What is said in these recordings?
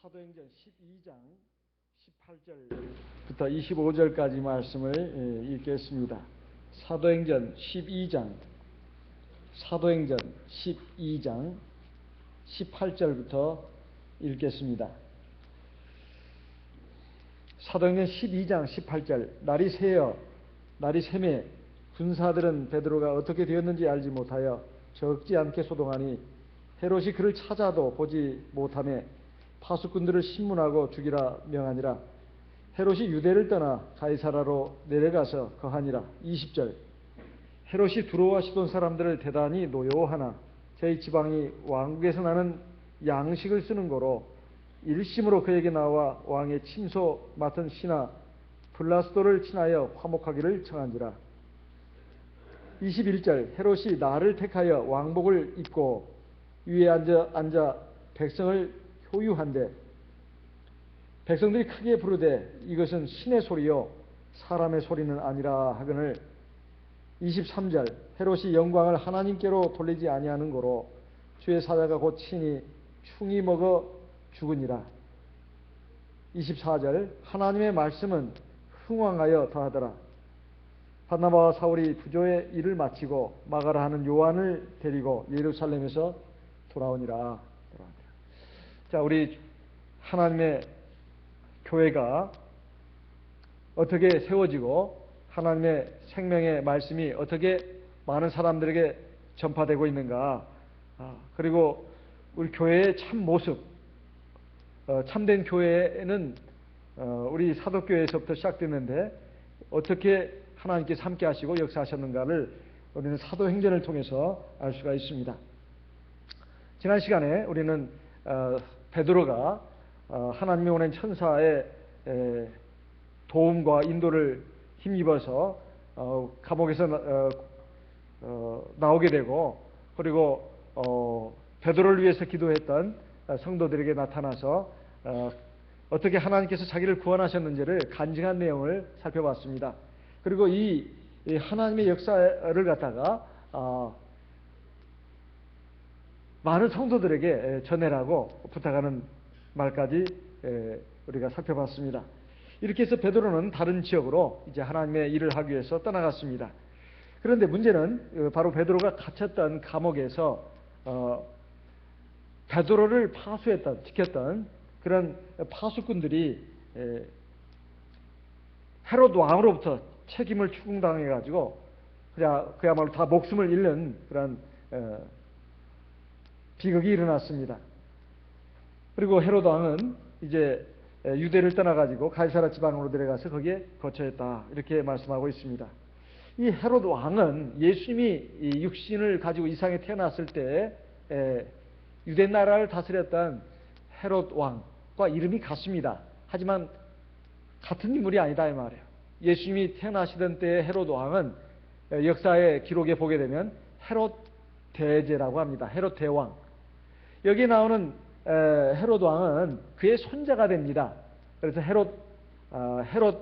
사도행전 12장 18절부터 25절까지 말씀을 읽겠습니다. 사도행전 12장 18절부터 읽겠습니다. 사도행전 12장 18절. 날이 새매 군사들은 베드로가 어떻게 되었는지 알지 못하여 적지 않게 소동하니 헤롯이 그를 찾아도 보지 못하매 파수꾼들을 신문하고 죽이라 명하니라. 헤롯이 유대를 떠나 가이사라로 내려가서 거하니라. 20절. 헤롯이 두로와 시돈 사람들을 대단히 노여워하나 저희 지방이 왕국에서 나는 양식을 쓰는 거로 일심으로 그에게 나와 왕의 침소 맡은 신하 블라스도를 친하여 화목하기를 청한지라. 21절. 헤롯이 나를 택하여 왕복을 입고 위에 앉아 백성을 효유한데 백성들이 크게 부르되 이것은 신의 소리요 사람의 소리는 아니라 하거늘. 23절. 헤롯이 영광을 하나님께로 돌리지 아니하는 거로 주의 사자가 곧 친히 충이 먹어 죽으니라. 24절. 하나님의 말씀은 흥왕하여 더하더라. 바나바와 사울이 부조의 일을 마치고 마가라 하는 요한을 데리고 예루살렘에서 돌아오니라. 자, 우리 하나님의 교회가 어떻게 세워지고 하나님의 생명의 말씀이 어떻게 많은 사람들에게 전파되고 있는가, 그리고 우리 교회의 참 모습, 참된 교회는 우리 사도교회에서부터 시작됐는데 어떻게 하나님께서 함께 하시고 역사하셨는가를 우리는 사도행전을 통해서 알 수가 있습니다. 지난 시간에 우리는 베드로가 하나님이 보낸 천사의 도움과 인도를 힘입어서 감옥에서 나오게 되고, 그리고 베드로를 위해서 기도했던 성도들에게 나타나서 어떻게 하나님께서 자기를 구원하셨는지를 간증한 내용을 살펴봤습니다. 그리고 이 하나님의 역사를 갖다가 많은 성도들에게 전해라고 부탁하는 말까지 우리가 살펴봤습니다. 이렇게 해서 베드로는 다른 지역으로 이제 하나님의 일을 하기 위해서 떠나갔습니다. 그런데 문제는 바로 베드로가 갇혔던 감옥에서 베드로를 지켰던 그런 파수꾼들이 헤롯 왕으로부터 책임을 추궁당해가지고 그야말로 다 목숨을 잃는 그런 비극이 일어났습니다. 그리고 헤롯 왕은 이제 유대를 떠나가지고 가이사라 지방으로 내려가서 거기에 거처했다, 이렇게 말씀하고 있습니다. 이 헤롯 왕은 예수님이 육신을 가지고 이 세상에 태어났을 때 유대 나라를 다스렸던 헤롯 왕과 이름이 같습니다. 하지만 같은 인물이 아니다 이 말이에요. 예수님이 태어나시던 때의 헤롯 왕은 역사의 기록에 보게 되면 헤롯 대제라고 합니다. 헤롯 대왕. 여기 나오는 헤롯 왕은 그의 손자가 됩니다. 그래서 헤롯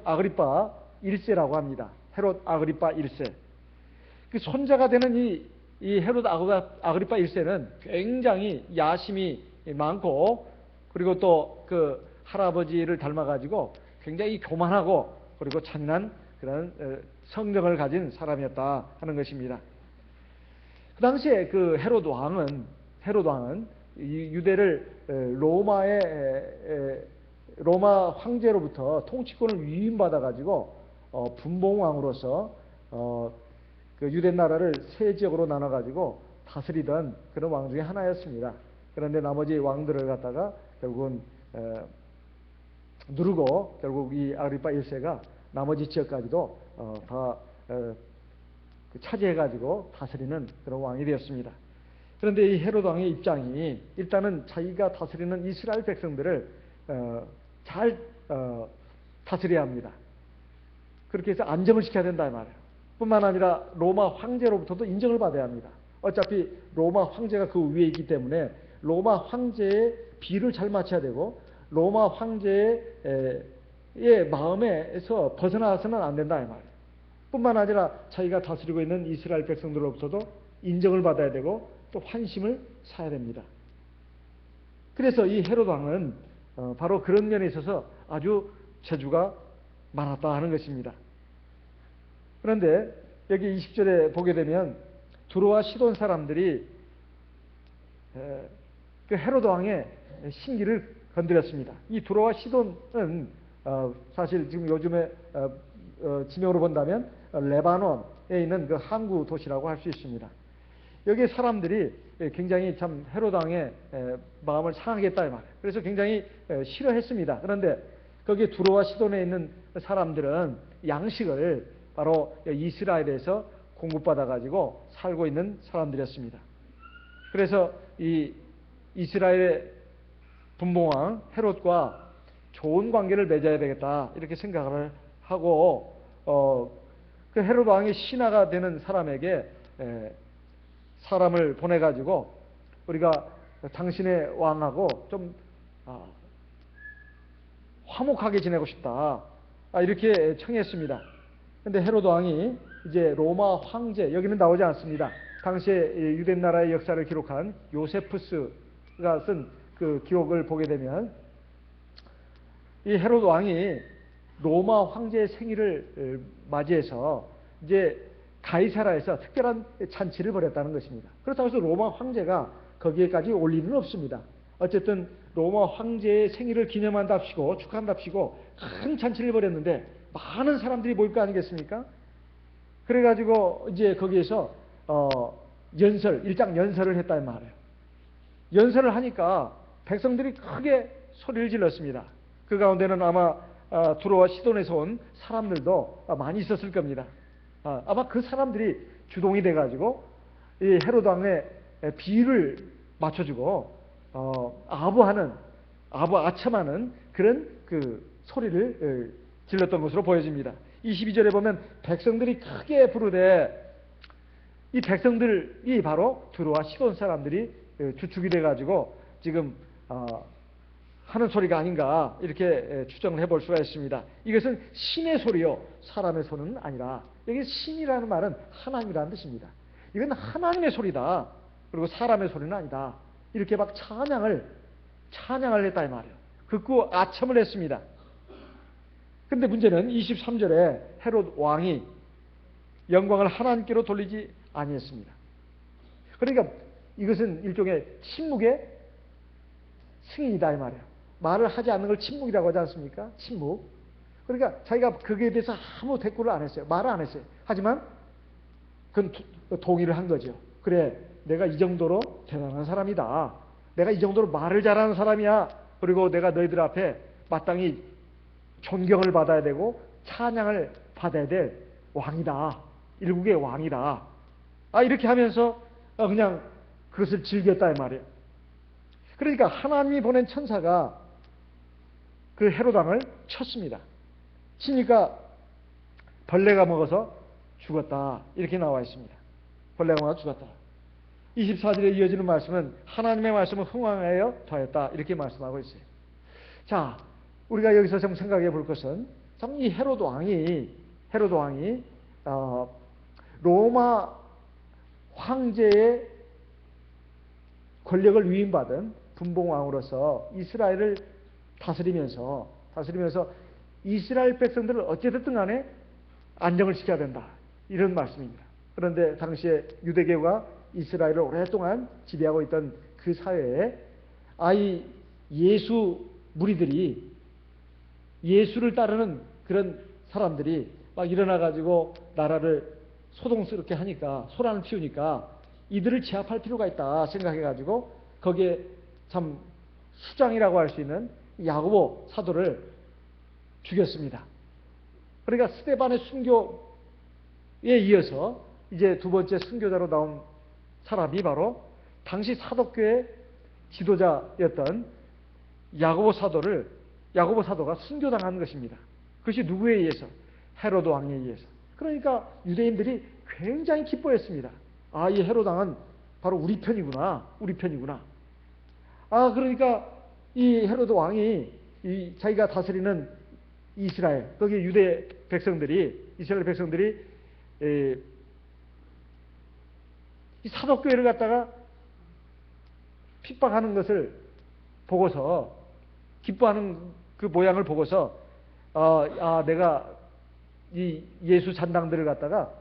아그리파 1세라고 합니다. 헤롯 아그리파 1세. 그 손자가 되는 이 헤롯 아그리파 1세는 굉장히 야심이 많고, 그리고 또 그 할아버지를 닮아가지고 굉장히 교만하고 그리고 잔인한 그런 성정을 가진 사람이었다 하는 것입니다. 그 당시에 그 헤롯 왕은 유대를 로마 황제로부터 통치권을 위임받아 가지고 분봉왕으로서 그 유대 나라를 세 지역으로 나눠 가지고 다스리던 그런 왕 중에 하나였습니다. 그런데 나머지 왕들을 갖다가 결국은 누르고 결국 이 아그리파 1세가 나머지 지역까지도 다 차지해 가지고 다스리는 그런 왕이 되었습니다. 그런데 이 헤롯 왕의 입장이 일단은 자기가 다스리는 이스라엘 백성들을 잘 다스려야 합니다. 그렇게 해서 안정을 시켜야 된다 이 말이에요. 뿐만 아니라 로마 황제로부터도 인정을 받아야 합니다. 어차피 로마 황제가 그 위에 있기 때문에 로마 황제의 비를 잘 맞춰야 되고, 로마 황제의 마음에서 벗어나서는 안 된다 이 말이에요. 뿐만 아니라 자기가 다스리고 있는 이스라엘 백성들로부터도 인정을 받아야 되고 또 환심을 사야 됩니다. 그래서 이 헤롯 왕은 바로 그런 면에 있어서 아주 재주가 많았다 하는 것입니다. 그런데 여기 20절에 보게 되면 두로와 시돈 사람들이 그 헤로드 왕의 신기를 건드렸습니다. 이 두로와 시돈은 사실 지금 요즘에 지명으로 본다면 레바논에 있는 그 항구 도시라고 할 수 있습니다. 여기 사람들이 굉장히 참 헤로드 왕의 마음을 상하게 했다 이 말이에요. 그래서 굉장히 싫어했습니다. 그런데 거기 두로와 시돈에 있는 사람들은 양식을 바로 이스라엘에서 공급받아 가지고 살고 있는 사람들이었습니다. 그래서 이 이스라엘의 분봉왕 헤롯과 좋은 관계를 맺어야 되겠다 이렇게 생각을 하고 그 헤롯 왕의 신하가 되는 사람에게 사람을 보내 가지고 우리가 당신의 왕하고 좀 화목하게 지내고 싶다 이렇게 청했습니다. 그런데 헤롯 왕이 이제 로마 황제, 여기는 나오지 않습니다. 당시에 유대 나라의 역사를 기록한 요세푸스가 쓴 그 기록을 보게 되면 이 헤롯 왕이 로마 황제의 생일을 맞이해서 이제 가이사라에서 특별한 잔치를 벌였다는 것입니다. 그렇다고 해서 로마 황제가 거기에까지 올 리는 없습니다. 어쨌든 로마 황제의 생일을 기념한답시고 축하한답시고 큰 잔치를 벌였는데 많은 사람들이 모일 거 아니겠습니까? 그래가지고 이제 거기에서 일장 연설을 했단 말이에요. 연설을 하니까 백성들이 크게 소리를 질렀습니다. 그 가운데는 아마 두로와 시돈에서 온 사람들도 많이 있었을 겁니다. 아마 그 사람들이 주동이 돼가지고 이 헤롯 왕의 비유를 맞춰주고 아첨하는 그런 그 소리를 질렀던 것으로 보여집니다. 22절에 보면 백성들이 크게 부르되 이 백성들이 바로 두로와 시돈 사람들이 주축이 돼가지고 지금 하는 소리가 아닌가 이렇게 추정을 해볼 수가 있습니다. 이것은 신의 소리요 사람의 소리는 아니라, 여기 신이라는 말은 하나님이라는 뜻입니다. 이건 하나님의 소리다, 그리고 사람의 소리는 아니다, 이렇게 막 찬양을 했다 이 말이에요. 극구 아첨을 했습니다. 근데 문제는 23절에 헤롯 왕이 영광을 하나님께로 돌리지 아니했습니다. 그러니까 이것은 일종의 침묵의 승인이다 이 말이에요. 말을 하지 않는 걸 침묵이라고 하지 않습니까? 침묵. 그러니까 자기가 거기에 대해서 아무 대꾸를 안 했어요. 말을 안 했어요. 하지만 그건 동의를 한 거죠. 그래, 내가 이 정도로 대단한 사람이다. 내가 이 정도로 말을 잘하는 사람이야. 그리고 내가 너희들 앞에 마땅히 존경을 받아야 되고 찬양을 받아야 될 왕이다. 일국의 왕이다. 이렇게 하면서 그냥 그것을 즐겼다 이 말이에요. 그러니까 하나님이 보낸 천사가 그 헤롯 왕을 쳤습니다. 치니까 벌레가 먹어서 죽었다 이렇게 나와 있습니다. 벌레가 먹어서 죽었다. 24절에 이어지는 말씀은 하나님의 말씀을 흥황하여 더했다 이렇게 말씀하고 있어요. 자, 우리가 여기서 좀 생각해 볼 것은 참 이 헤롯 왕이 로마 황제의 권력을 위임받은 분봉왕으로서 이스라엘을 다스리면서 이스라엘 백성들을 어찌됐든 간에 안정을 시켜야 된다 이런 말씀입니다. 그런데 당시에 유대교가 이스라엘을 오랫동안 지배하고 있던 그 사회에 예수 무리들이, 예수를 따르는 그런 사람들이 막 일어나가지고 나라를 소동스럽게 하니까, 소란을 피우니까 이들을 제압할 필요가 있다 생각해가지고 거기에 참 수장이라고 할 수 있는 야고보 사도를 죽였습니다. 그러니까 스데반의 순교에 이어서 이제 두 번째 순교자로 나온 사람이 바로 당시 사독교의 지도자였던 야고보 사도가 순교당한 것입니다. 그것이 누구에 의해서? 헤롯 왕에 의해서. 그러니까 유대인들이 굉장히 기뻐했습니다. 이 헤롯 왕은 바로 우리 편이구나. 그러니까 이 헤롯 왕이 자기가 다스리는 이스라엘, 거기 이스라엘 백성들이 이 사독교회를 갖다가 핍박하는 것을 보고서 기뻐하는 그 모양을 보고서 내가 이 예수 잔당들을 갖다가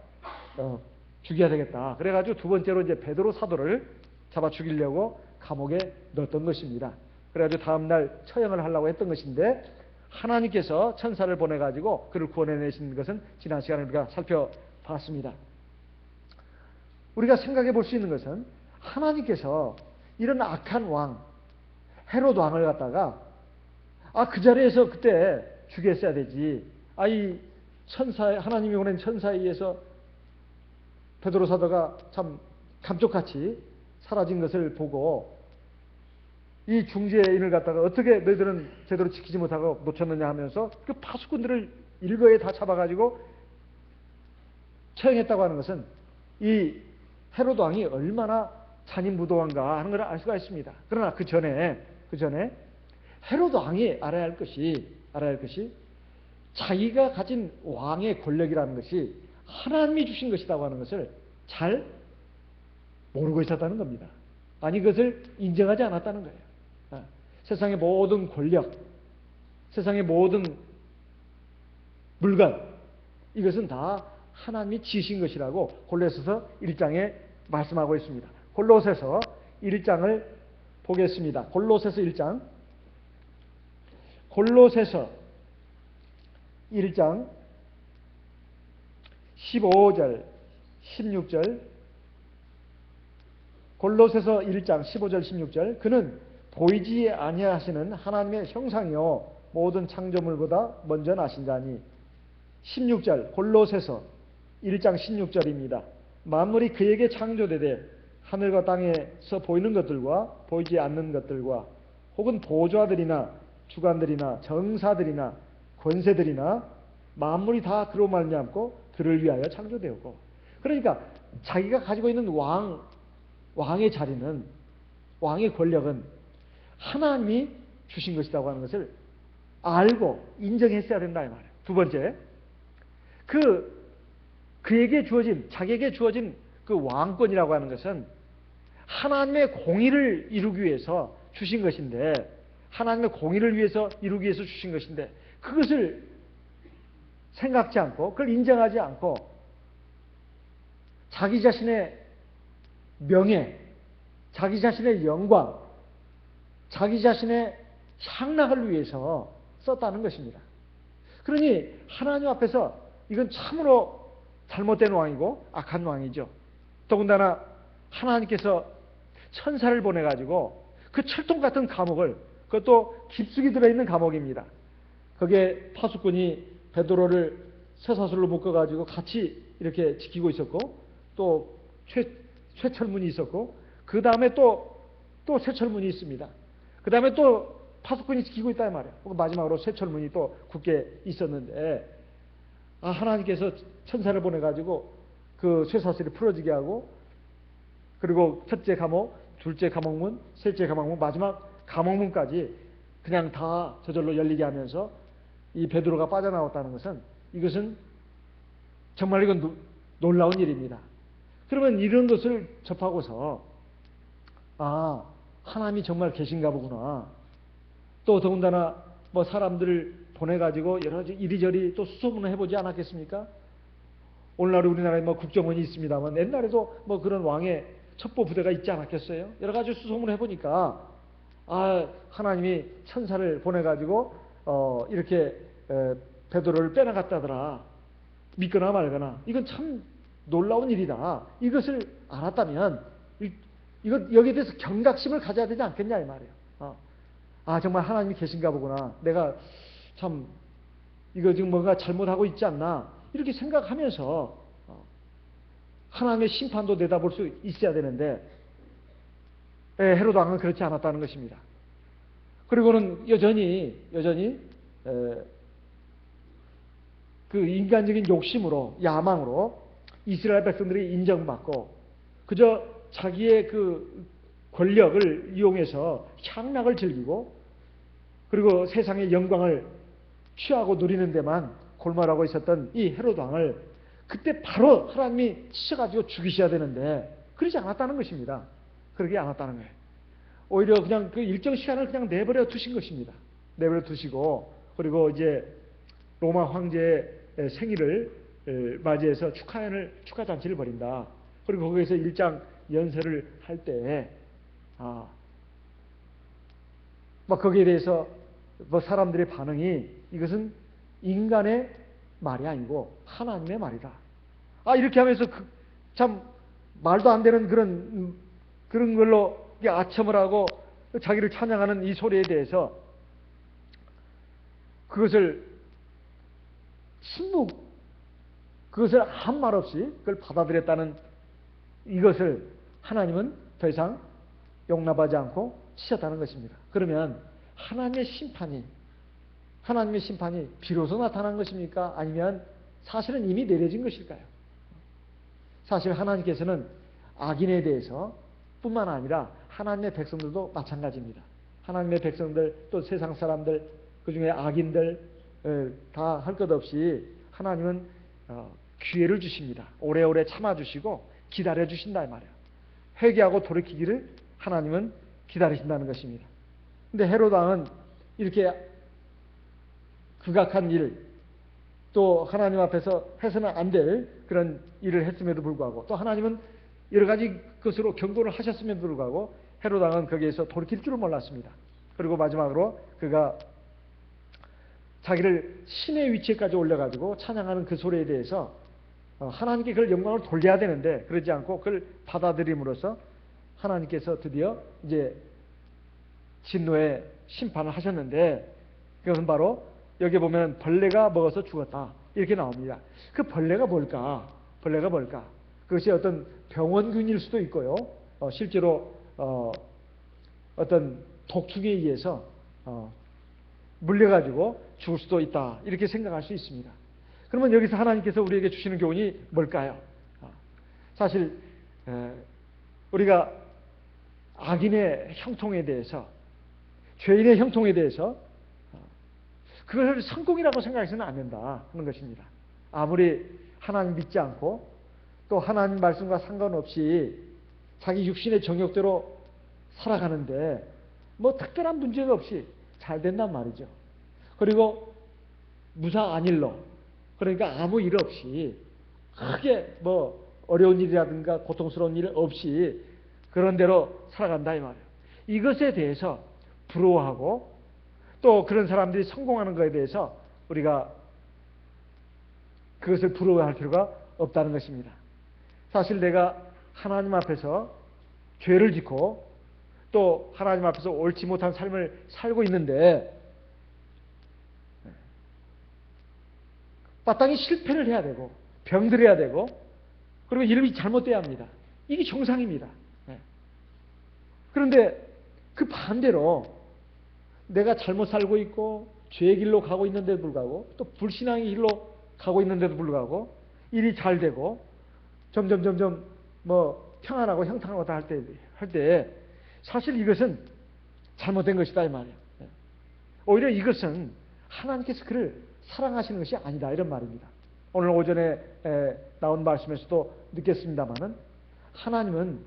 죽여야 되겠다. 그래가지고 두 번째로 이제 베드로 사도를 잡아 죽이려고 감옥에 넣었던 것입니다. 그래가지고 다음날 처형을 하려고 했던 것인데 하나님께서 천사를 보내가지고 그를 구원해내신 것은 지난 시간에 우리가 살펴봤습니다. 우리가 생각해 볼 수 있는 것은 하나님께서 이런 악한 왕 헤롯 왕을 갖다가 그 자리에서 그때 죽였어야 되지. 이 하나님이 보낸 천사에 의해서 베드로 사도가 참 감쪽같이 사라진 것을 보고 이 중재인을 갖다가 어떻게 너희들은 제대로 지키지 못하고 놓쳤느냐 하면서 그 파수꾼들을 일거에 다 잡아가지고 처형했다고 하는 것은 이 헤롯 왕이 얼마나 잔인무도한가 하는 걸 알 수가 있습니다. 그러나 그 전에 헤롯 왕이 알아야 할 것이 자기가 가진 왕의 권력이라는 것이 하나님이 주신 것이라고 하는 것을 잘 모르고 있었다는 겁니다. 아니 그것을 인정하지 않았다는 거예요. 세상의 모든 권력, 세상의 모든 물건, 이것은 다 하나님이 지으신 것이라고 골로새서 1장에 말씀하고 있습니다. 골로새서 1장을 보겠습니다. 골로새서 1장 15절 16절 골로새서 1장 15절 16절 그는 보이지 아니하시는 하나님의 형상이요 모든 창조물보다 먼저 나신 자니 16절 골로새서 1장 16절입니다. 만물이 그에게 창조되되 하늘과 땅에서 보이는 것들과 보이지 않는 것들과 혹은 보좌들이나 주관들이나 정사들이나 권세들이나 만물이 다 그로 말미암고 그를 위하여 창조되었고, 그러니까 자기가 가지고 있는 왕의 자리는, 왕의 권력은 하나님이 주신 것이라고 하는 것을 알고 인정했어야 된다 이 말이에요. 두 번째, 자기에게 주어진 그 왕권이라고 하는 것은 하나님의 공의를 이루기 위해서 주신 것인데, 하나님의 공의를 위해서 이루기 위해서 주신 것인데, 그것을 생각지 않고 그걸 인정하지 않고 자기 자신의 명예, 자기 자신의 영광, 자기 자신의 향락을 위해서 썼다는 것입니다. 그러니 하나님 앞에서 이건 참으로 잘못된 왕이고 악한 왕이죠. 더군다나 하나님께서 천사를 보내가지고 그 철통 같은 감옥을, 그것도 깊숙이 들어있는 감옥입니다. 거기에 파수꾼이 베드로를 쇠사슬로 묶어가지고 같이 이렇게 지키고 있었고, 또 쇠철문이 있었고, 그 다음에 또 쇠철문이 있습니다. 그 다음에 또 파수꾼이 지키고 있다 말이에요. 마지막으로 쇠철문이 또 굳게 있었는데, 하나님께서 천사를 보내가지고 그 쇠사슬이 풀어지게 하고, 그리고 첫째 감옥, 둘째 감옥문, 셋째 감옥문, 마지막 감옥문까지 그냥 다 저절로 열리게 하면서 이 베드로가 빠져나왔다는 것은, 이것은 정말 이건 놀라운 일입니다. 그러면 이런 것을 접하고서 하나님이 정말 계신가 보구나. 또 더군다나 사람들을 보내가지고 여러 가지 이리저리 또 수소문을 해보지 않았겠습니까? 오늘날 우리나라에 국정원이 있습니다만 옛날에도 그런 왕의 첩보 부대가 있지 않았겠어요? 여러 가지 수소문을 해보니까 하나님이 천사를 보내가지고 이렇게 베드로를 빼나갔다더라. 믿거나 말거나. 이건 참 놀라운 일이다. 이것을 알았다면 여기에 대해서 경각심을 가져야 되지 않겠냐 이 말이에요. 정말 하나님이 계신가 보구나. 내가 참 이거 지금 뭔가 잘못하고 있지 않나, 이렇게 생각하면서 하나님의 심판도 내다볼 수 있어야 되는데, 헤롯 왕은 그렇지 않았다는 것입니다. 그리고는 여전히 그 인간적인 욕심으로, 야망으로 이스라엘 백성들이 인정받고 그저 자기의 그 권력을 이용해서 향락을 즐기고, 그리고 세상의 영광을 취하고 누리는 데만 골몰하고 있었던 이 헤롯 왕을 그때 바로 하나님이 치셔가지고 죽이셔야 되는데 그러지 않았다는 것입니다. 그러지 않았다는 거예요. 오히려 그냥 그 일정 시간을 그냥 내버려 두신 것입니다. 내버려 두시고, 그리고 이제 로마 황제의 생일을 맞이해서 축하 잔치를 벌인다. 그리고 거기에서 일장 연설을 할 때, 막 거기에 대해서 뭐 사람들의 반응이 이것은 인간의 말이 아니고 하나님의 말이다. 이렇게 하면서 참 말도 안 되는 그런 걸로 아첨을 하고 자기를 찬양하는 이 소리에 대해서 그것을 그것을 한 말 없이 그걸 받아들였다는 이것을 하나님은 더 이상 용납하지 않고 치셨다는 것입니다. 그러면 하나님의 심판이 비로소 나타난 것입니까? 아니면 사실은 이미 내려진 것일까요? 사실 하나님께서는 악인에 대해서 뿐만 아니라 하나님의 백성들도 마찬가지입니다. 하나님의 백성들, 또 세상 사람들, 그 중에 악인들 다 할 것 없이 하나님은 기회를 주십니다. 오래오래 참아주시고 기다려주신다 이 말이에요. 회개하고 돌이키기를 하나님은 기다리신다는 것입니다. 근데 헤롯 왕은 이렇게 극악한 일, 또 하나님 앞에서 해서는 안 될 그런 일을 했음에도 불구하고, 또 하나님은 여러 가지 것으로 경고를 하셨음에도 불구하고 헤롯 왕은 거기에서 돌이킬 줄을 몰랐습니다. 그리고 마지막으로 그가 자기를 신의 위치에까지 올려가지고 찬양하는 그 소리에 대해서 하나님께 그걸 영광을 돌려야 되는데 그러지 않고 그걸 받아들임으로써 하나님께서 드디어 이제 진노의 심판을 하셨는데, 그것은 바로 여기 보면 벌레가 먹어서 죽었다 이렇게 나옵니다. 그 벌레가 뭘까? 그것이 어떤 병원균일 수도 있고요. 실제로 어떤 독충에 의해서 물려가지고 죽을 수도 있다 이렇게 생각할 수 있습니다. 그러면 여기서 하나님께서 우리에게 주시는 교훈이 뭘까요? 사실 우리가 악인의 형통에 대해서, 죄인의 형통에 대해서 그것을 성공이라고 생각해서는 안 된다 하는 것입니다. 아무리 하나님 믿지 않고 또 하나님 말씀과 상관없이 자기 육신의 정욕대로 살아가는데 뭐 특별한 문제가 없이 잘 된단 말이죠. 그리고 무사 안일로, 그러니까 아무 일 없이 크게 뭐 어려운 일이라든가 고통스러운 일 없이 그런 대로 살아간다 이 말이에요. 이것에 대해서 부러워하고 또 그런 사람들이 성공하는 것에 대해서 우리가 그것을 부러워할 필요가 없다는 것입니다. 사실 내가 하나님 앞에서 죄를 짓고 또 하나님 앞에서 옳지 못한 삶을 살고 있는데 마땅히 실패를 해야 되고 병들어야 되고 그리고 이름이 잘못돼야 합니다. 이게 정상입니다. 그런데 그 반대로 내가 잘못 살고 있고 죄의 길로 가고 있는데도 불구하고 또 불신앙의 길로 가고 있는데도 불구하고 일이 잘 되고 점점 뭐 평안하고 형통하고 다 할 때 사실 이것은 잘못된 것이다 이 말이에요. 오히려 이것은 하나님께서 그를 사랑하시는 것이 아니다 이런 말입니다. 오늘 오전에 나온 말씀에서도 느꼈습니다마는 하나님은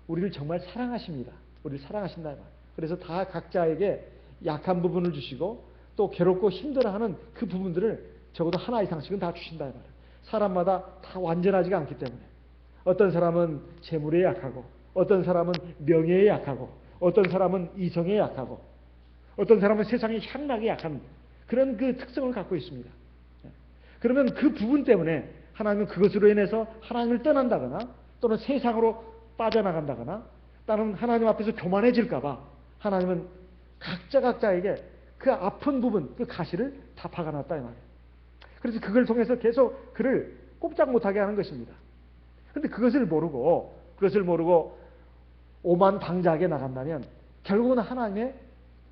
우리를 정말 사랑하십니다. 우리를 사랑하신다 이 말이에요. 그래서 다 각자에게 약한 부분을 주시고 또 괴롭고 힘들어하는 그 부분들을 적어도 하나 이상씩은 다 주신다 이 말이에요. 사람마다 다 완전하지가 않기 때문에 어떤 사람은 재물에 약하고 어떤 사람은 명예에 약하고 어떤 사람은 이성에 약하고 어떤 사람은 세상의 향락에 약한 그런 그 특성을 갖고 있습니다. 그러면 그 부분 때문에 하나님은 그것으로 인해서 하나님을 떠난다거나 또는 세상으로 빠져나간다거나 또는 하나님 앞에서 교만해질까 봐 하나님은 각자에게 그 아픈 부분, 그 가시를 다 박아놨다 이 말이에요. 그래서 그걸 통해서 계속 그를 꼼짝 못하게 하는 것입니다. 그런데 그것을 모르고 오만방자하게 나간다면 결국은 하나님의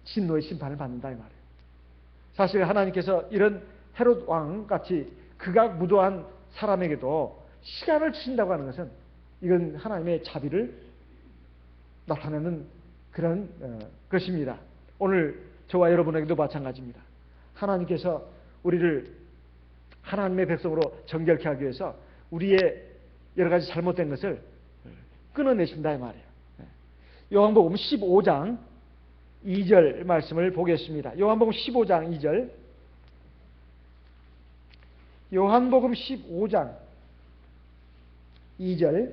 진노의 심판을 받는다 이 말이에요. 사실 하나님께서 이런 헤롯 왕같이 극악무도한 사람에게도 시간을 주신다고 하는 것은 이건 하나님의 자비를 나타내는 그런 것입니다. 오늘 저와 여러분에게도 마찬가지입니다. 하나님께서 우리를 하나님의 백성으로 정결케 하기 위해서 우리의 여러 가지 잘못된 것을 끊어내신다 이 말이에요. 요한복음 15장 2절 말씀을 보겠습니다. 요한복음 15장 2절. 요한복음 15장 2절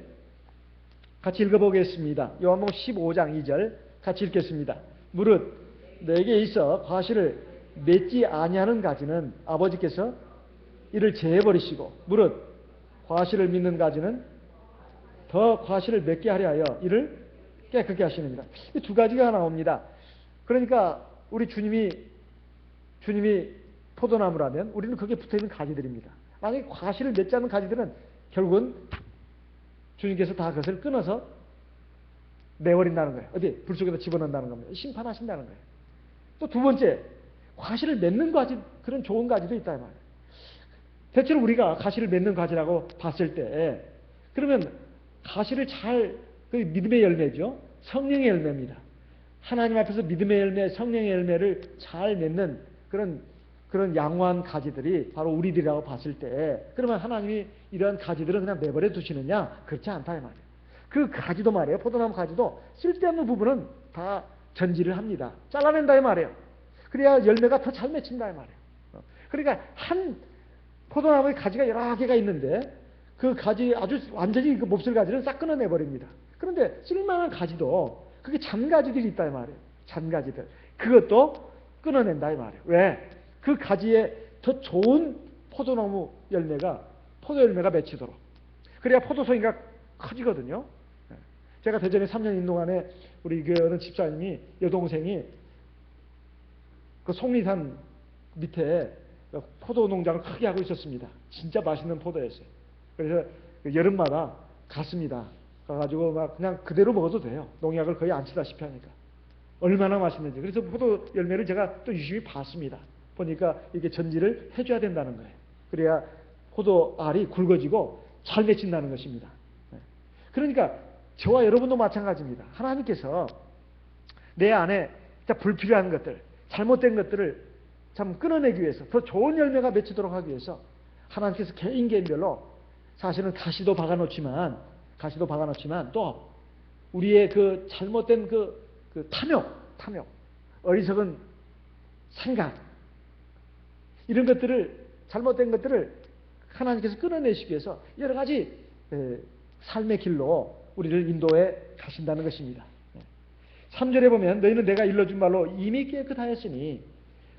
같이 읽어보겠습니다. 요한복음 15장 2절 같이 읽겠습니다. 무릇 내게 있어 과실을 맺지 아니하는 가지는 아버지께서 이를 제해버리시고 무릇 과실을 믿는 가지는 더 과실을 맺게 하려 하여 이를 깨끗게 하시느니라. 이 두 가지가 나옵니다. 그러니까 우리 주님이 포도나무라면 우리는 거기에 붙어있는 가지들입니다. 만약에 과실을 맺지 않는 가지들은 결국은 주님께서 다 그것을 끊어서 내버린다는 거예요. 어디 불 속에다 집어넣는다는 겁니다. 심판하신다는 거예요. 또 두 번째, 과실을 맺는 가지, 그런 좋은 가지도 있다 이 말이에요. 대체로 우리가 가시를 맺는 가지라고 봤을 때 그러면 가시를 그 믿음의 열매죠. 성령의 열매입니다. 하나님 앞에서 믿음의 열매, 성령의 열매를 잘 맺는 그런 양호한 가지들이 바로 우리들이라고 봤을 때 그러면 하나님이 이러한 가지들은 그냥 내버려 두시느냐? 그렇지 않다 이 말이에요. 그 가지도 말이에요. 포도나무 가지도 쓸데없는 부분은 다 전지를 합니다. 잘라낸다 이 말이에요. 그래야 열매가 더 잘 맺힌다 이 말이에요. 그러니까 한 포도나무의 가지가 여러 개가 있는데 그 가지 아주 완전히 그 몹쓸 가지를 싹 끊어내버립니다. 그런데 쓸만한 가지도 그게 잔가지들이 있다 이 말이에요. 잔가지들. 그것도 끊어낸다 이 말이에요. 왜? 그 가지에 더 좋은 포도 열매가 맺히도록. 그래야 포도송이가 커지거든요. 제가 대전에 3년 있는 동안에 우리 교회 어느 집사님이 여동생이 그 속리산 밑에 포도 농장을 크게 하고 있었습니다. 진짜 맛있는 포도였어요. 그래서 여름마다 갔습니다. 가가지고 막 그냥 그대로 먹어도 돼요. 농약을 거의 안 치다시피 하니까. 얼마나 맛있는지. 그래서 포도 열매를 제가 또 유심히 봤습니다. 보니까 이게 전지를 해줘야 된다는 거예요. 그래야 포도 알이 굵어지고 잘 맺힌다는 것입니다. 그러니까 저와 여러분도 마찬가지입니다. 하나님께서 내 안에 불필요한 것들, 잘못된 것들을 참 끊어내기 위해서 더 좋은 열매가 맺히도록 하기 위해서 하나님께서 개인별로 사실은 가시도 박아놓지만 또 우리의 그 잘못된 그 탐욕, 어리석은 생각 이런 것들을 잘못된 것들을 하나님께서 끊어내시기 위해서 여러 가지 삶의 길로 우리를 인도해 가신다는 것입니다. 3절에 보면 너희는 내가 일러준 말로 이미 깨끗하였으니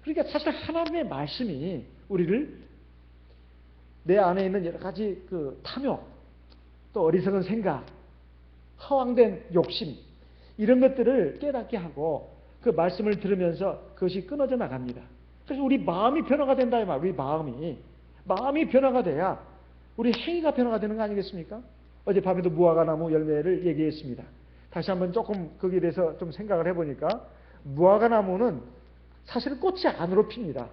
그러니까 사실 하나님의 말씀이 우리를 내 안에 있는 여러 가지 그 탐욕 또 어리석은 생각 허황된 욕심 이런 것들을 깨닫게 하고 그 말씀을 들으면서 그것이 끊어져 나갑니다. 그래서 우리 마음이 변화가 된다 이 말. 우리 마음이 변화가 돼야 우리 행위가 변화가 되는 거 아니겠습니까? 어젯밤에도 무화과나무 열매를 얘기했습니다. 다시 한번 조금 거기에 대해서 좀 생각을 해보니까 무화과나무는 사실은 꽃이 안으로 핍니다.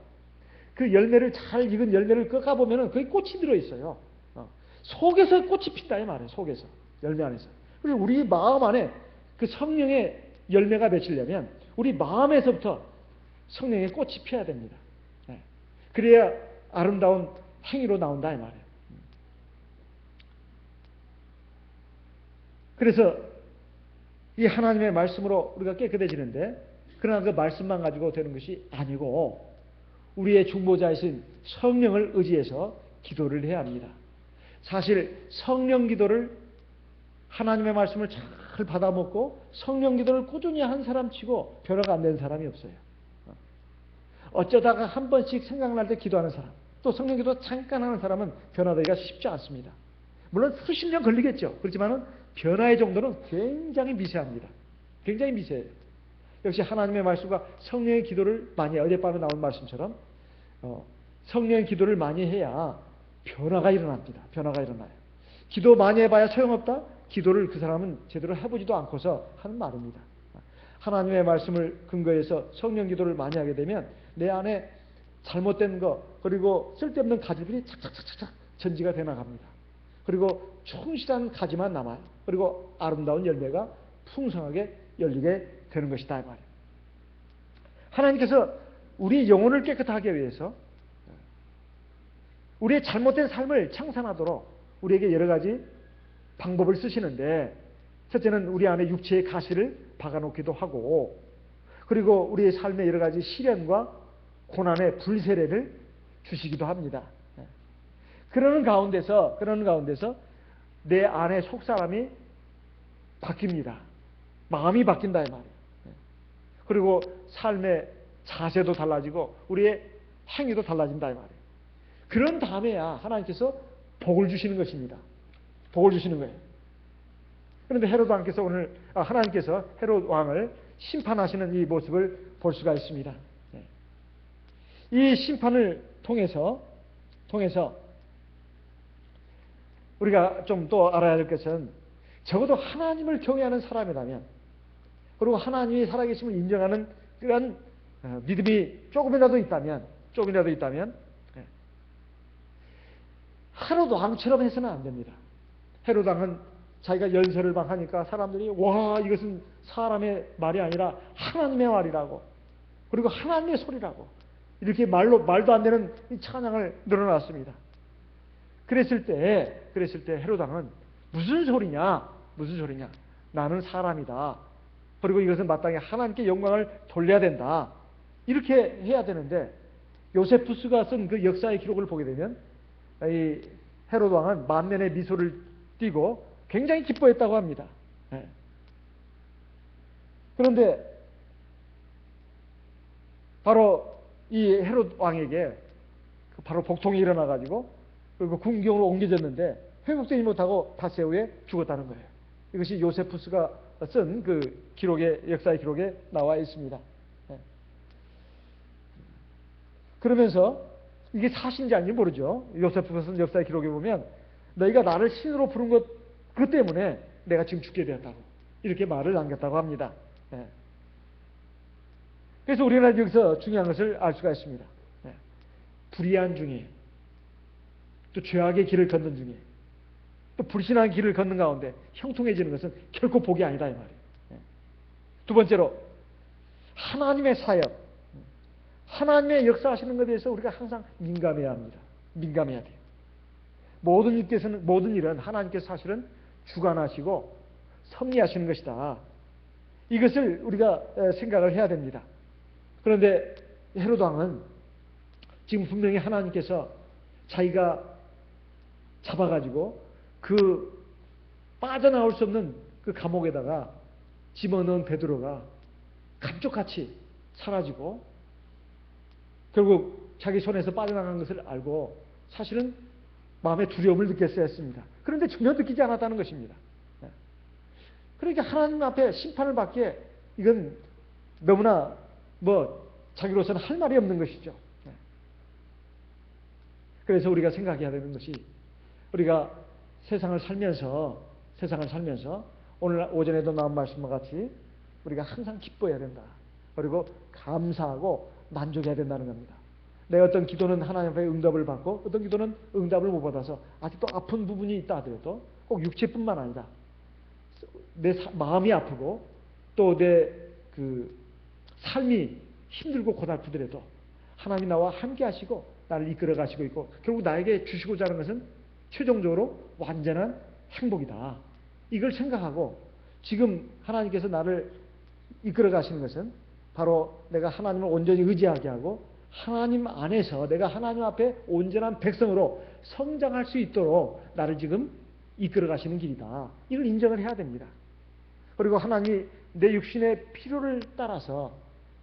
그 열매를 잘 익은 열매를 꺾어보면 거기 꽃이 들어있어요. 속에서 꽃이 핀다 이 말이에요. 속에서 열매 안에서. 그리고 우리 마음 안에 그 성령의 열매가 맺히려면 우리 마음에서부터 성령의 꽃이 피어야 됩니다. 그래야 아름다운 행위로 나온다 이 말이에요. 그래서 이 하나님의 말씀으로 우리가 깨끗해지는데 그러나 그 말씀만 가지고 되는 것이 아니고 우리의 중보자이신 성령을 의지해서 기도를 해야 합니다. 사실 성령 기도를 하나님의 말씀을 잘 받아먹고 성령 기도를 꾸준히 한 사람 치고 변화가 안 되는 사람이 없어요. 어쩌다가 한 번씩 생각날 때 기도하는 사람 또 성령 기도 잠깐 하는 사람은 변화되기가 쉽지 않습니다. 물론 수십 년 걸리겠죠. 그렇지만 변화의 정도는 굉장히 미세합니다. 굉장히 미세해요. 역시 하나님의 말씀과 성령의 기도를 많이 해야, 어젯밤에 나온 말씀처럼 성령의 기도를 많이 해야 변화가 일어납니다. 변화가 일어나요. 기도 많이 해봐야 소용없다? 기도를 그 사람은 제대로 해보지도 않고서 하는 말입니다. 하나님의 말씀을 근거해서 성령 기도를 많이 하게 되면 내 안에 잘못된 거 그리고 쓸데없는 가지들이 착착착착 전지가 돼 나갑니다. 그리고 충실한 가지만 남아요. 그리고 아름다운 열매가 풍성하게 열리게 되는 것이다 이 말이에요. 하나님께서 우리 영혼을 깨끗하게 위해서 우리의 잘못된 삶을 청산하도록 우리에게 여러 가지 방법을 쓰시는데 첫째는 우리 안에 육체의 가시를 박아놓기도 하고 그리고 우리의 삶의 여러 가지 시련과 고난의 불세례를 주시기도 합니다. 그러는 가운데서 내 안에 속사람이 바뀝니다. 마음이 바뀐다 이 말이에요. 그리고 삶의 자세도 달라지고 우리의 행위도 달라진다 이 말이에요. 그런 다음에야 하나님께서 복을 주시는 것입니다. 복을 주시는 거예요. 그런데 하나님께서 헤롯 왕을 심판하시는 이 모습을 볼 수가 있습니다. 이 심판을 통해서 우리가 좀 또 알아야 될 것은 적어도 하나님을 경외하는 사람이라면, 그리고 하나님이 살아계심을 인정하는 그런 믿음이 조금이라도 있다면 헤롯 왕처럼 해서는 안 됩니다. 헤롯 왕은 자기가 연설을 막 하니까 사람들이 와, 이것은 사람의 말이 아니라 하나님의 말이라고, 그리고 하나님의 소리라고, 이렇게 말도 안 되는 이 찬양을 늘어놨습니다. 그랬을 때 헤롯 왕은 무슨 소리냐? 나는 사람이다. 그리고 이것은 마땅히 하나님께 영광을 돌려야 된다. 이렇게 해야 되는데, 요세푸스가 쓴 그 역사의 기록을 보게 되면 이 헤롯 왕은 만면의 미소를 띠고 굉장히 기뻐했다고 합니다. 그런데 바로 이 헤롯 왕에게 바로 복통이 일어나가지고 그리고 궁경으로 옮겨졌는데 회복되지 못하고 닷새 후에 죽었다는 거예요. 이것이 요세푸스가 쓴 그 역사의 기록에 나와 있습니다. 그러면서 이게 사실인지 아닌지 모르죠. 요세푸스가 쓴 역사의 기록에 보면 너희가 나를 신으로 부른 그 때문에 내가 지금 죽게 되었다고 이렇게 말을 남겼다고 합니다. 그래서 우리는 여기서 중요한 것을 알 수가 있습니다. 불의한 중에, 또 죄악의 길을 걷는 중에, 또 불신한 길을 걷는 가운데 형통해지는 것은 결코 복이 아니다 이 말이에요. 두 번째로 하나님의 사역, 하나님의 역사하시는 것에 대해서 우리가 항상 민감해야 합니다. 민감해야 돼요. 모든 일은 하나님께서 사실은 주관하시고 섭리하시는 것이다. 이것을 우리가 생각을 해야 됩니다. 그런데 헤롯 왕은 지금 분명히 하나님께서 자기가 잡아가지고 그 빠져나올 수 없는 그 감옥에다가 집어넣은 베드로가 감쪽같이 사라지고 결국 자기 손에서 빠져나간 것을 알고 사실은 마음의 두려움을 느꼈어야 했습니다. 그런데 전혀 느끼지 않았다는 것입니다. 그러니까 하나님 앞에 심판을 받기에 이건 너무나 자기로서는 할 말이 없는 것이죠. 그래서 우리가 생각해야 되는 것이, 우리가 세상을 살면서 오늘 오전에도 나온 말씀과 같이 우리가 항상 기뻐해야 된다. 그리고 감사하고 만족해야 된다는 겁니다. 내 어떤 기도는 하나님 앞에 응답을 받고 어떤 기도는 응답을 못 받아서 아직도 아픈 부분이 있다 하더라도 꼭 육체뿐만 아니라 내 마음이 아프고 또 내 그 삶이 힘들고 고달프더라도 하나님이 나와 함께 하시고 나를 이끌어 가시고 있고 결국 나에게 주시고자 하는 것은 최종적으로 완전한 행복이다. 이걸 생각하고 지금 하나님께서 나를 이끌어 가시는 것은 바로 내가 하나님을 온전히 의지하게 하고 하나님 안에서 내가 하나님 앞에 온전한 백성으로 성장할 수 있도록 나를 지금 이끌어 가시는 길이다. 이걸 인정을 해야 됩니다. 그리고 하나님이 내 육신의 필요를 따라서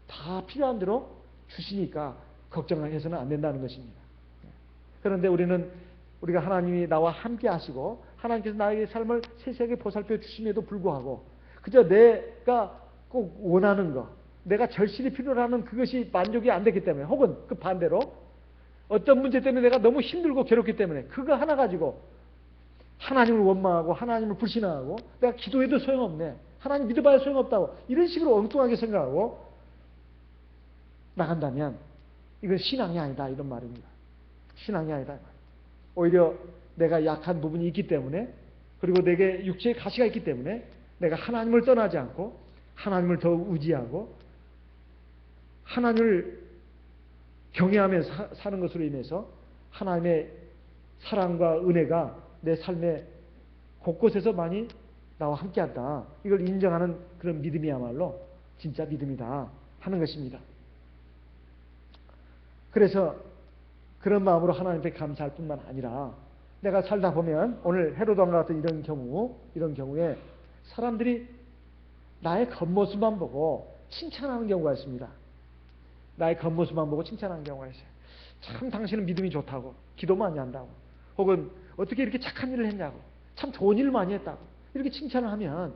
다 필요한 대로 주시니까 걱정해서는 안 된다는 것입니다. 그런데 우리가 하나님이 나와 함께 하시고 하나님께서 나에게 삶을 세세하게 보살펴 주심에도 불구하고 그저 내가 꼭 원하는 것, 내가 절실히 필요로 하는 그것이 만족이 안 됐기 때문에, 혹은 그 반대로 어떤 문제 때문에 내가 너무 힘들고 괴롭기 때문에 그거 하나 가지고 하나님을 원망하고 하나님을 불신하고 내가 기도해도 소용없네, 하나님 믿어봐야 소용없다고 이런 식으로 엉뚱하게 생각하고 나간다면 이건 신앙이 아니다 이런 말입니다. 신앙이 아니다. 오히려 내가 약한 부분이 있기 때문에, 그리고 내게 육체의 가시가 있기 때문에 내가 하나님을 떠나지 않고 하나님을 더 의지하고 하나님을 경외하면서 사는 것으로 인해서 하나님의 사랑과 은혜가 내 삶의 곳곳에서 많이 나와 함께한다. 이걸 인정하는 그런 믿음이야말로 진짜 믿음이다. 하는 것입니다. 그래서 그런 마음으로 하나님 앞에 감사할 뿐만 아니라 내가 살다 보면 오늘 헤로드 왕과 같은 이런 경우에 사람들이 나의 겉모습만 보고 칭찬하는 경우가 있습니다. 나의 겉모습만 보고 칭찬하는 경우가 있어요. 참 당신은 믿음이 좋다고, 기도 많이 한다고, 혹은 어떻게 이렇게 착한 일을 했냐고, 참 좋은 일을 많이 했다고 이렇게 칭찬을 하면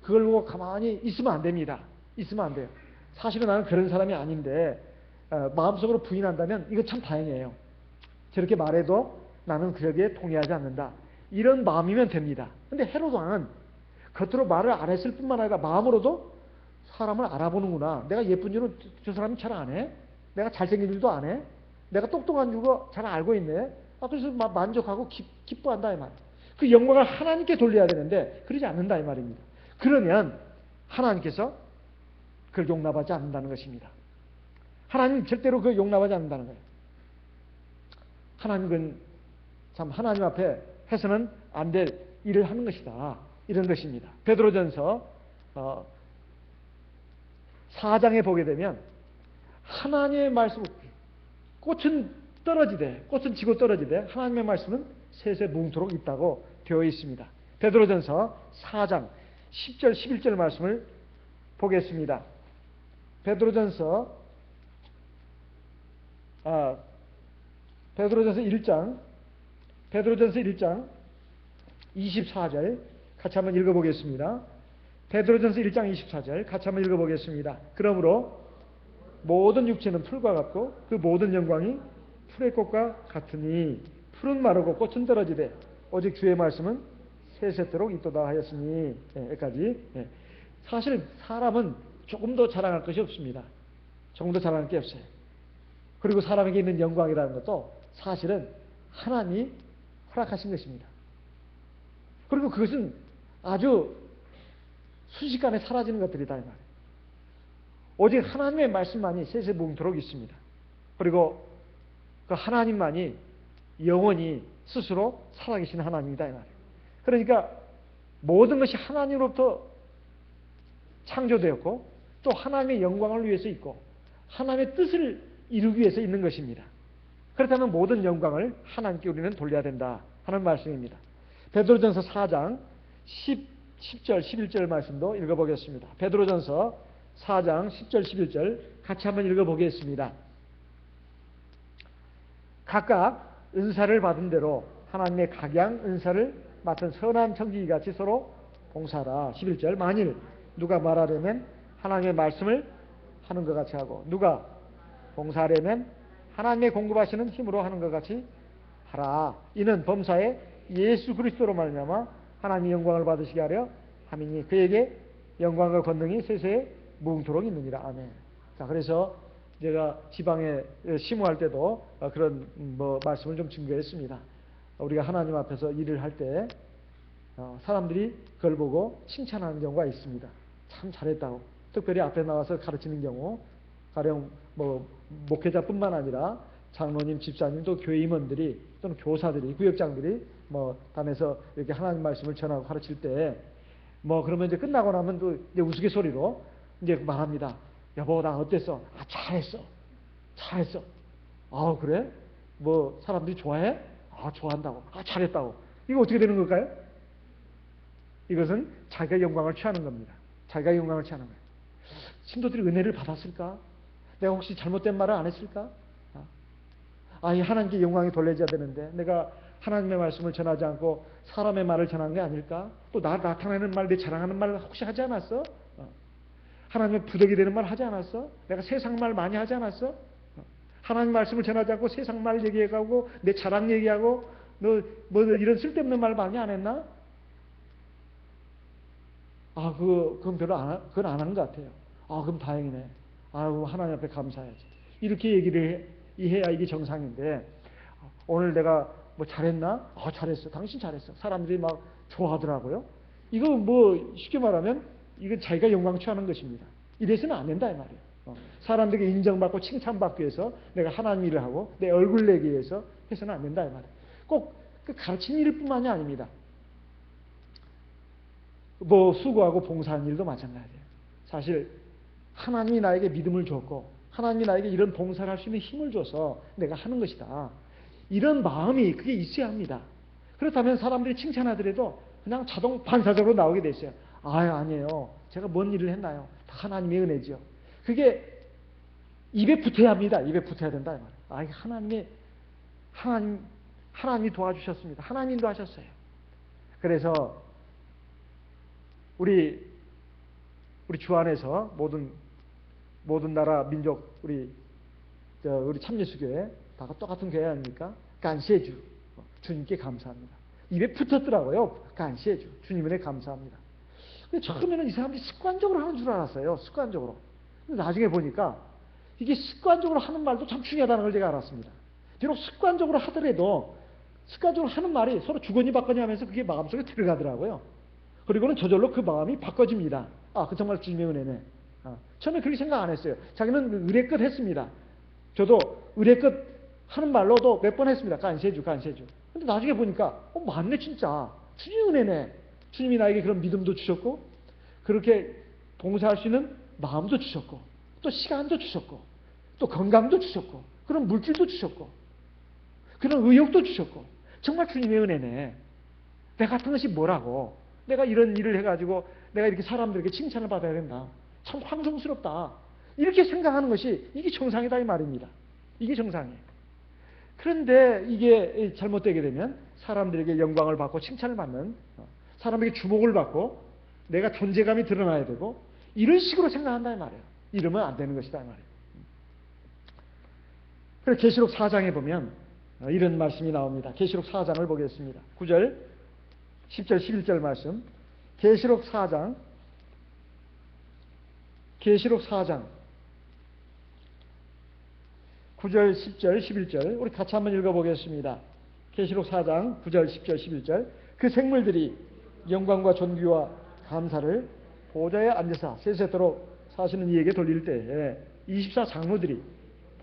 그걸 보고 가만히 있으면 안 됩니다. 있으면 안 돼요. 사실은 나는 그런 사람이 아닌데 마음속으로 부인한다면 이거 참 다행이에요. 저렇게 말해도 나는 그에게 동의하지 않는다. 이런 마음이면 됩니다. 근데 헤로드 왕은 겉으로 말을 안 했을 뿐만 아니라 마음으로도 사람을 알아보는구나. 내가 예쁜 줄은 저 사람이 잘 안 해. 내가 잘생긴 줄도 안 해. 내가 똑똑한 줄도 잘 알고 있네. 그래서 만족하고 기뻐한다 이 말. 그 영광을 하나님께 돌려야 되는데 그러지 않는다 이 말입니다. 그러면 하나님께서 그걸 용납하지 않는다는 것입니다. 하나님 절대로 그걸 용납하지 않는다는 거예요. 하나님은 참 하나님 앞에 해서는 안 될 일을 하는 것이다. 이런 것입니다. 베드로전서 4장에 보게 되면 하나님의 말씀, 꽃은 떨어지되, 꽃은 지고 떨어지되 하나님의 말씀은 셋에 뭉토록 있다고 되어 있습니다. 베드로전서 4장 10절 11절 말씀을 보겠습니다. 베드로전서 1장 24절 같이 한번 읽어보겠습니다. 베드로전서 1장 24절 같이 한번 읽어보겠습니다. 그러므로 모든 육체는 풀과 같고 그 모든 영광이 풀의 꽃과 같으니 풀은 마르고 꽃은 떨어지되 오직 주의 말씀은 세세토록 있도다 하였으니 여기까지. 사실 사람은 조금 더 자랑할 것이 없습니다. 조금 더 자랑할 게 없어요. 그리고 사람에게 있는 영광이라는 것도 사실은 하나님이 허락하신 것입니다. 그리고 그것은 아주 순식간에 사라지는 것들이다 이 말이에요. 오직 하나님의 말씀만이 세세뭉토록 있습니다. 그리고 그 하나님만이 영원히 스스로 살아계신 하나님이다 이 말이에요. 그러니까 모든 것이 하나님으로부터 창조되었고 또 하나님의 영광을 위해서 있고 하나님의 뜻을 이루기 위해서 있는 것입니다. 그렇다면 모든 영광을 하나님께 우리는 돌려야 된다 하는 말씀입니다. 베드로전서 4장 10절 11절 말씀도 읽어보겠습니다. 베드로전서 4장 10절 11절 같이 한번 읽어보겠습니다. 각각 은사를 받은 대로 하나님의 각양 은사를 맡은 선한 청지기같이 서로 봉사하라. 11절 만일 누가 말하려면 하나님의 말씀을 하는 것 같이 하고 누가 봉사하려면 하나님의 공급하시는 힘으로 하는 것 같이 하라. 이는 범사에 예수 그리스도로 말미암아 하나님의 영광을 받으시게 하려 함이니 그에게 영광과 권능이 세세에 무궁토록 있느니라. 아멘. 자, 그래서 제가 지방에 심호할 때도 그런 말씀을 좀 증거했습니다. 우리가 하나님 앞에서 일을 할 때 사람들이 그걸 보고 칭찬하는 경우가 있습니다. 참 잘했다고. 특별히 앞에 나와서 가르치는 경우, 가령 목회자뿐만 아니라 장로님, 집사님, 또 교회 임원들이 또는 교사들이, 구역장들이 담에서 이렇게 하나님 말씀을 전하고 가르칠 때 그러면 이제 끝나고 나면 또 이제 우스갯소리로 이제 말합니다. 여보, 나 어땠어? 잘했어. 잘했어. 그래? 사람들이 좋아해? 좋아한다고. 잘했다고. 이거 어떻게 되는 걸까요? 이것은 자기가 영광을 취하는 겁니다. 자기가 영광을 취하는 거예요. 신도들이 은혜를 받았을까? 내가 혹시 잘못된 말을 안 했을까? 하나님께 영광이 돌려져야 되는데 내가 하나님의 말씀을 전하지 않고 사람의 말을 전한 게 아닐까? 또 나타내는 말, 내 자랑하는 말 혹시 하지 않았어? 하나님의 부덕이 되는 말 하지 않았어? 내가 세상 말 많이 하지 않았어? 하나님 말씀을 전하지 않고 세상 말 얘기하고 내 자랑 얘기하고 너 이런 쓸데없는 말 많이 안 했나? 그건 별로 그건 안 한 것 같아요. 그럼 다행이네. 하나님 앞에 감사해야지. 이렇게 얘기를 해야 이게 정상인데 오늘 내가 잘했나? 잘했어. 당신 잘했어. 사람들이 막 좋아하더라고요. 이거 쉽게 말하면 이건 자기가 영광 취하는 것입니다. 이래서는 안 된다 이 말이에요. 사람들에게 인정받고 칭찬받기 위해서 내가 하나님 일을 하고 내 얼굴 내기 위해서 해서는 안 된다 이 말이에요. 꼭 그 가르치는 일뿐만이 아닙니다. 수고하고 봉사하는 일도 마찬가지예요. 사실 하나님이 나에게 믿음을 줬고 하나님이 나에게 이런 봉사를 할 수 있는 힘을 줘서 내가 하는 것이다. 이런 마음이 그게 있어야 합니다. 그렇다면 사람들이 칭찬하더라도 그냥 자동 반사적으로 나오게 돼 있어요. 아니에요. 제가 뭔 일을 했나요? 다 하나님의 은혜죠. 그게 입에 붙어야 합니다. 입에 붙어야 된다. 하나님이 도와주셨습니다. 하나님도 하셨어요. 그래서 우리 주 안에서 모든 나라 민족 우리 참예수교회 다 똑같은 교회 아닙니까? 간시해주 주님께 감사합니다. 입에 붙었더라고요. 간시해주 주님 은혜 감사합니다. 처음에는 이 사람들이 습관적으로 하는 줄 알았어요. 습관적으로. 근데 나중에 보니까 이게 습관적으로 하는 말도 참 중요하다는 걸 제가 알았습니다. 비록 습관적으로 하더라도 습관적으로 하는 말이 서로 주거니 받거니 하면서 그게 마음속에 들어가더라고요. 그리고는 저절로 그 마음이 바꿔집니다. 그 정말 주님의 은혜네. 처음에 그렇게 생각 안 했어요. 자기는 의례껏 했습니다. 저도 의례껏 하는 말로도 몇 번 했습니다. 간시해주. 근데 나중에 보니까 맞네 진짜. 주님의 은혜네. 주님이 나에게 그런 믿음도 주셨고 그렇게 봉사할 수 있는 마음도 주셨고 또 시간도 주셨고 또 건강도 주셨고 그런 물질도 주셨고 그런 의욕도 주셨고 정말 주님의 은혜네. 내 같은 것이 뭐라고. 내가 이런 일을 해가지고 내가 이렇게 사람들에게 칭찬을 받아야 된다. 참 황송스럽다. 이렇게 생각하는 것이 이게 정상이다 이 말입니다. 이게 정상이에요. 그런데 이게 잘못되게 되면 사람들에게 영광을 받고 칭찬을 받는 사람에게 주목을 받고 내가 존재감이 드러나야 되고 이런 식으로 생각한다 이 말이에요. 이러면 안 되는 것이다 이 말이에요. 그래서 계시록 4장에 보면 이런 말씀이 나옵니다. 계시록 4장을 보겠습니다. 9절, 10절, 11절 말씀. 계시록 4장 9절, 10절, 11절 우리 같이 한번 읽어보겠습니다. 계시록 4장 9절, 10절, 11절 그 생물들이 영광과 존귀와 감사를 보좌에 앉아서 세세토록 사시는 이에게 돌릴 때에 24장로들이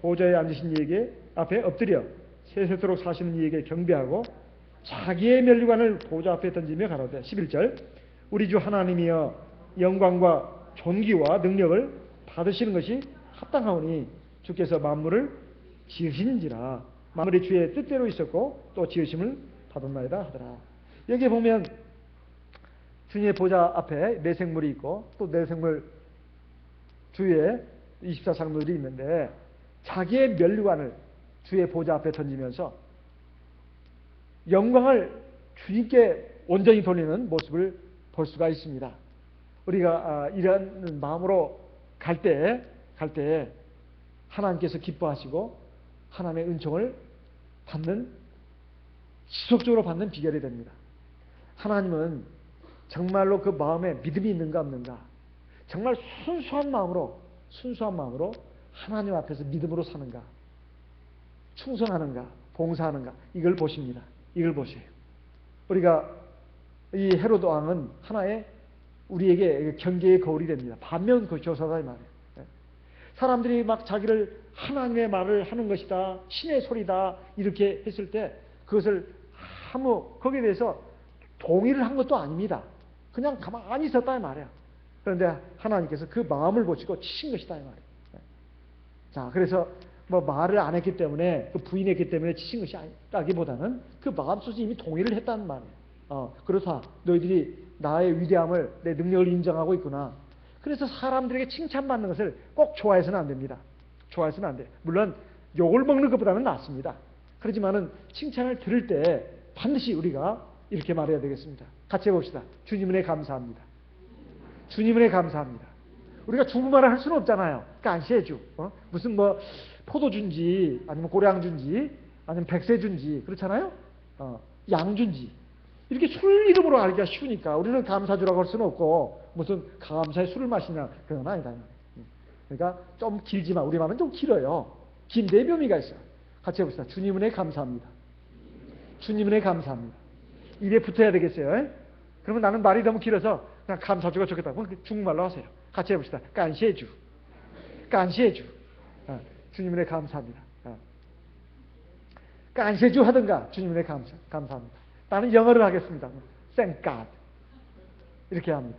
보좌에 앉으신 이에게 앞에 엎드려 세세토록 사시는 이에게 경배하고 자기의 면류관을 보좌 앞에 던지며 가로되 11절 우리 주 하나님이여 영광과 존귀와 능력을 받으시는 것이 합당하오니 주께서 만물을 지으시는지라 만물이 주의 뜻대로 있었고 또 지으심을 받았나이다 하더라. 여기에 보면 주님의 보좌 앞에 내생물이 있고 또 내생물 주위에 24장로들이 있는데 자기의 면류관을 주의 보좌 앞에 던지면서 영광을 주님께 온전히 돌리는 모습을 볼 수가 있습니다. 우리가 이런 마음으로 갈 때 하나님께서 기뻐하시고 하나님의 은총을 지속적으로 받는 비결이 됩니다. 하나님은 정말로 그 마음에 믿음이 있는가 없는가 정말 순수한 마음으로 하나님 앞에서 믿음으로 사는가 충성하는가 봉사하는가 이걸 보십니다. 이걸 보세요. 우리가 이 헤로드 왕은 하나의 우리에게 경계의 거울이 됩니다. 반면 교사다 이 말이에요. 사람들이 막 자기를 하나님의 말을 하는 것이다 신의 소리다 이렇게 했을 때 그것을 거기에 대해서 동의를 한 것도 아닙니다. 그냥 가만히 있었다 이 말이야. 그런데 하나님께서 그 마음을 보시고 치신 것이다 이 말이에요. 자, 그래서 말을 안 했기 때문에 부인했기 때문에 치신 것이 아니라기보다는 그 마음속에 이미 동의를 했다는 말이에요. 그렇다. 너희들이 나의 위대함을 내 능력을 인정하고 있구나. 그래서 사람들에게 칭찬받는 것을 꼭 좋아해서는 안 됩니다. 좋아해서는 안 돼요. 물론 욕을 먹는 것보다는 낫습니다. 그렇지만은 칭찬을 들을 때 반드시 우리가 이렇게 말해야 되겠습니다. 같이 해봅시다. 주님 은혜 감사합니다. 주님 은혜 감사합니다. 우리가 중국말을 할 수는 없잖아요. 간시해주. 무슨 포도준지 아니면 고량준지 아니면 백세준지 그렇잖아요. 양준지 이렇게 술 이름으로 알기가 쉬우니까 우리는 감사주라고 할 수는 없고 무슨 감사의 술을 마시냐 그건 아니다. 그러니까 좀 길지만 우리 말은 좀 길어요. 긴데 묘미가 있어요. 같이 해봅시다. 주님 은혜 감사합니다. 주님 은혜 감사합니다. 입에 붙어야 되겠어요. 그러면 나는 말이 너무 길어서 그냥 감사주가 좋겠다. 그럼 중국말로 하세요. 같이 해봅시다. 간시해주. 간시해주. 주님 은혜 감사합니다. 간시해주 하든가 주님 은혜 감사합니다. 나는 영어를 하겠습니다. Thank God. 이렇게 합니다.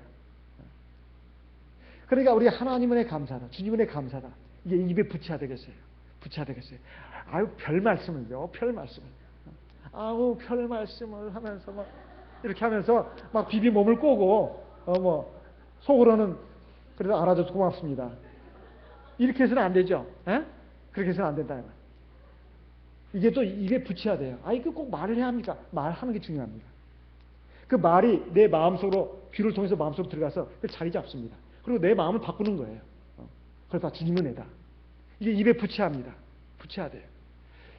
그러니까 우리 하나님 은혜 감사다, 주님 은혜 감사다. 이게 입에 붙여야 되겠어요. 붙여야 되겠어요. 아유, 별 말씀을요, 별 말씀을. 아우, 별 말씀을 하면서 막 이렇게 하면서 막 비비 몸을 꼬고 속으로는 그래도 알아줘서 고맙습니다. 이렇게 해서는 안 되죠. 에? 그렇게 해서는 안 된다. 이게 또 입에 붙여야 돼요. 아, 이거 꼭 말을 해야 합니까? 말하는 게 중요합니다. 그 말이 내 마음속으로, 귀를 통해서 마음속으로 들어가서 그걸 자리 잡습니다. 그리고 내 마음을 바꾸는 거예요. 그래서 주님 은혜다. 이게 입에 붙여야 합니다. 붙여야 돼요.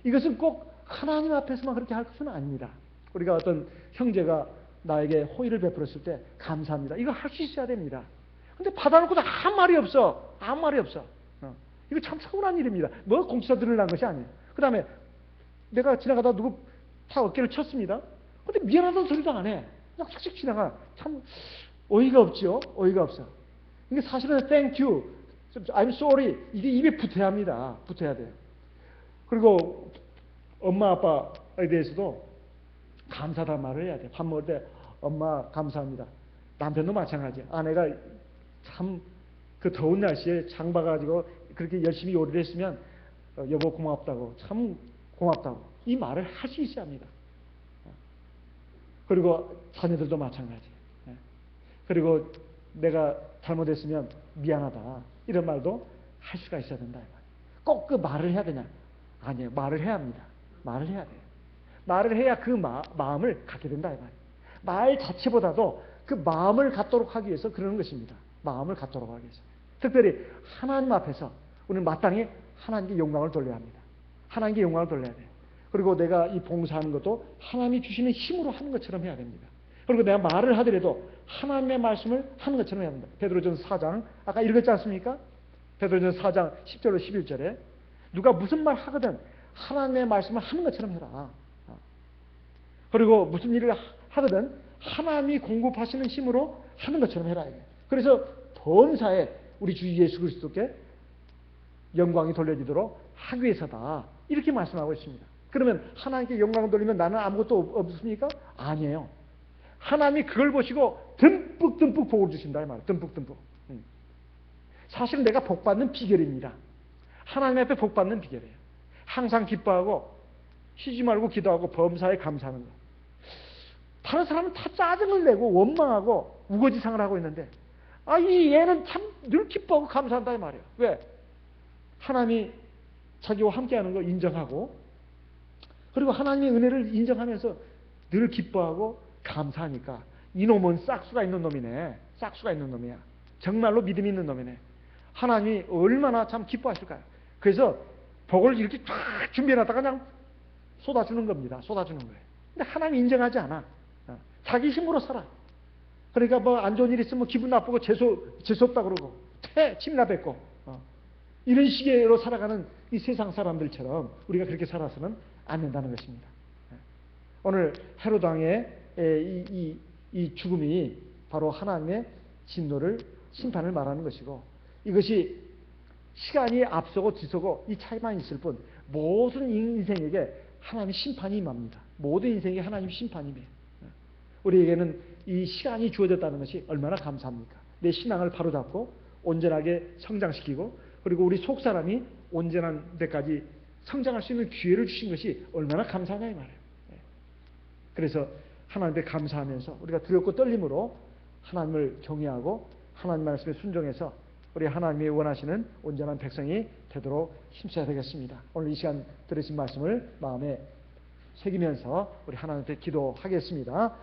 이것은 꼭 하나님 앞에서만 그렇게 할 것은 아닙니다. 우리가 어떤 형제가 나에게 호의를 베풀었을 때 감사합니다. 이거 할 수 있어야 됩니다. 근데 받아놓고도 아무 말이 없어. 아무 말이 없어. 이거 참 서운한 일입니다. 뭐 공치사 드러난 것이 아니에요. 그 다음에 내가 지나가다 누구 다 어깨를 쳤습니다. 근데 미안하다는 소리도 안 해. 그냥 싹싹 지나가. 참 어이가 없죠. 어이가 없어. 이게 사실은 thank you, I'm sorry 이게 입에 붙어야 합니다. 붙어야 돼요. 그리고 엄마 아빠에 대해서도 감사하다는 말을 해야 돼요. 밥 먹을 때 엄마 감사합니다. 남편도 마찬가지예요. 아내가 참 그 더운 날씨에 장 봐가지고 그렇게 열심히 요리를 했으면 여보 고맙다고, 참 고맙다고 이 말을 할 수 있어야 합니다. 그리고 자녀들도 마찬가지예요. 그리고 내가 잘못했으면 미안하다 이런 말도 할 수가 있어야 된다. 꼭 그 말을 해야 되냐? 아니에요. 말을 해야 합니다. 말을 해야 돼요. 말을 해야 그 마음을 갖게 된다. 말 자체보다도 그 마음을 갖도록 하기 위해서 그러는 것입니다. 마음을 갖도록 하기 위해서. 특별히 하나님 앞에서 우리는 마땅히 하나님께 영광을 돌려야 합니다. 하나님께 영광을 돌려야 돼요. 그리고 내가 이 봉사하는 것도 하나님이 주시는 힘으로 하는 것처럼 해야 됩니다. 그리고 내가 말을 하더라도 하나님의 말씀을 하는 것처럼 해야 합니다. 베드로전서 4장 아까 읽었지 않습니까? 베드로전서 4장 10절로 11절에 누가 무슨 말 하거든 하나님의 말씀을 하는 것처럼 해라. 그리고 무슨 일을 하거든 하나님이 공급하시는 힘으로 하는 것처럼 해라. 그래서 범사에 우리 주 예수 그리스도께 영광이 돌려지도록 하기 위해서다. 이렇게 말씀하고 있습니다. 그러면 하나님께 영광을 돌리면 나는 아무것도 없습니까? 아니에요. 하나님이 그걸 보시고 듬뿍듬뿍 복을 주신다 이 말이에요. 듬뿍듬뿍. 사실은 내가 복받는 비결입니다. 하나님 앞에 복받는 비결이에요. 항상 기뻐하고 쉬지 말고 기도하고 범사에 감사하는 것. 다른 사람은 다 짜증을 내고 원망하고 우거지상을 하고 있는데 이 얘는 참 늘 기뻐하고 감사한다 이 말이에요. 왜? 하나님이 자기와 함께하는 걸 인정하고 그리고 하나님의 은혜를 인정하면서 늘 기뻐하고 감사하니까 이놈은 싹수가 있는 놈이네. 싹수가 있는 놈이야. 정말로 믿음이 있는 놈이네. 하나님이 얼마나 참 기뻐하실까요? 그래서 복을 이렇게 쫙 준비해놨다가 그냥 쏟아주는 겁니다. 쏟아주는 거예요. 근데 하나님 인정하지 않아. 자기 힘으로 살아. 그러니까 뭐 안 좋은 일 있으면 기분 나쁘고 재수없다 그러고 침나 뱉고 이런 식으로 살아가는 이 세상 사람들처럼 우리가 그렇게 살아서는 안 된다는 것입니다. 오늘 헤롯 왕의 이 죽음이 바로 하나님의 진노를 심판을 말하는 것이고 이것이 시간이 앞서고 뒤서고 이 차이만 있을 뿐 모든 인생에게 하나님의 심판이 임합니다. 모든 인생에 하나님 심판이 임해요. 우리에게는 이 시간이 주어졌다는 것이 얼마나 감사합니까? 내 신앙을 바로잡고 온전하게 성장시키고 그리고 우리 속사람이 온전한 데까지 성장할 수 있는 기회를 주신 것이 얼마나 감사하냐 이 말이에요. 그래서 하나님께 감사하면서 우리가 두렵고 떨림으로 하나님을 경외하고 하나님 말씀에 순종해서 우리 하나님이 원하시는 온전한 백성이 되도록 힘써야 되겠습니다. 오늘 이 시간 들으신 말씀을 마음에 새기면서 우리 하나님께 기도하겠습니다.